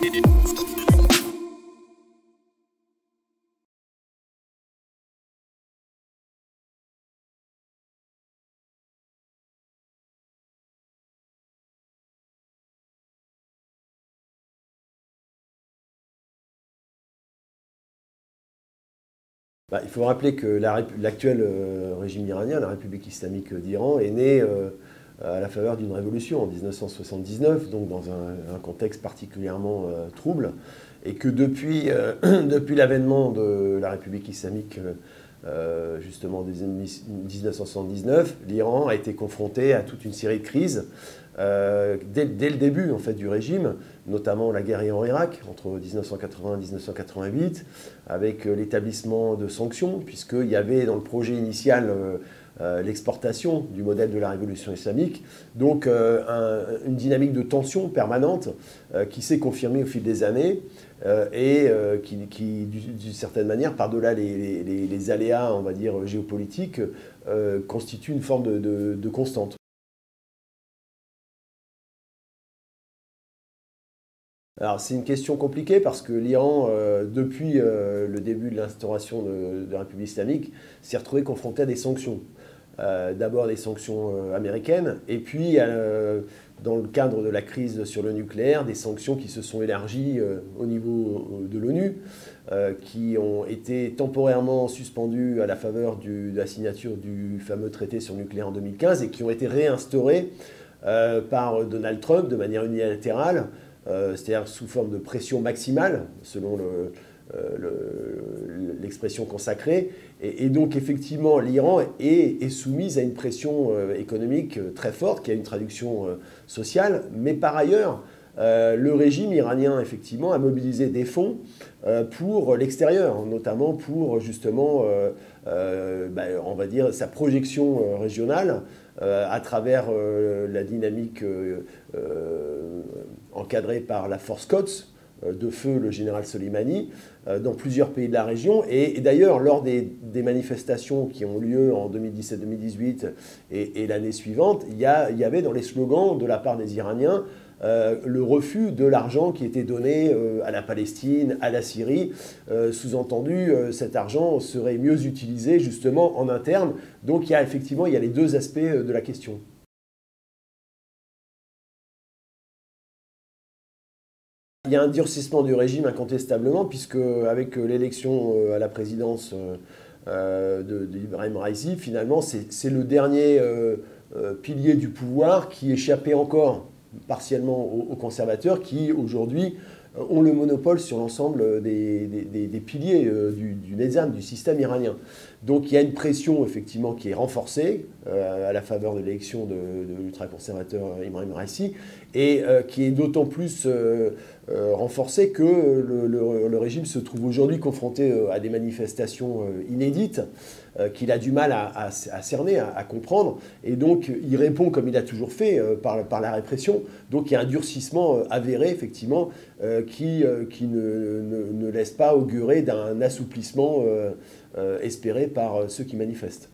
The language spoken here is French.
Il faut rappeler que l'actuel régime iranien, la République islamique d'Iran, est né à la faveur d'une révolution en 1979, donc dans un contexte particulièrement trouble, et que depuis, depuis l'avènement de la République islamique, justement des années 1979, l'Iran a été confronté à toute une série de crises dès le début en fait, du régime, notamment la guerre Iran-Irak entre 1980 et 1988, avec l'établissement de sanctions, puisqu'il y avait dans le projet initial l'exportation du modèle de la révolution islamique, donc une dynamique de tension permanente qui s'est confirmée au fil des années et qui d'une certaine manière, par-delà les aléas, on va dire, géopolitiques, constitue une forme de constante. Alors c'est une question compliquée parce que l'Iran, depuis le début de l'instauration de la République islamique, s'est retrouvé confronté à des sanctions. D'abord des sanctions américaines, et puis dans le cadre de la crise sur le nucléaire, des sanctions qui se sont élargies au niveau de l'ONU, qui ont été temporairement suspendues à la faveur de la signature du fameux traité sur le nucléaire en 2015 et qui ont été réinstaurées par Donald Trump de manière unilatérale, c'est-à-dire sous forme de pression maximale, selon l'expression consacrée. Et donc, effectivement, l'Iran est soumise à une pression économique très forte, qui a une traduction sociale. Mais par ailleurs, le régime iranien, effectivement, a mobilisé des fonds pour l'extérieur, notamment pour, justement, on va dire, sa projection régionale à travers la dynamique encadrée par la force Quds, de feu le général Soleimani, dans plusieurs pays de la région. Et d'ailleurs, lors des manifestations qui ont lieu en 2017-2018 et l'année suivante, il y avait dans les slogans de la part des Iraniens le refus de l'argent qui était donné à la Palestine, à la Syrie. Sous-entendu, cet argent serait mieux utilisé justement en interne. Donc effectivement, il y a les deux aspects de la question. Il y a un durcissement du régime incontestablement, puisque avec l'élection à la présidence d'Ibrahim Raisi, finalement, c'est le dernier pilier du pouvoir qui échappait encore partiellement aux conservateurs, qui aujourd'hui ont le monopole sur l'ensemble des piliers du Nizam, du système iranien. Donc il y a une pression effectivement qui est renforcée à la faveur de l'élection de l'ultra-conservateur Ibrahim Raisi, et qui est d'autant plus renforcée que le régime se trouve aujourd'hui confronté à des manifestations inédites qu'il a du mal à cerner, à comprendre, et donc il répond comme il a toujours fait par la répression. Donc il y a un durcissement avéré effectivement qui ne laisse pas augurer d'un assouplissement espéré par ceux qui manifestent.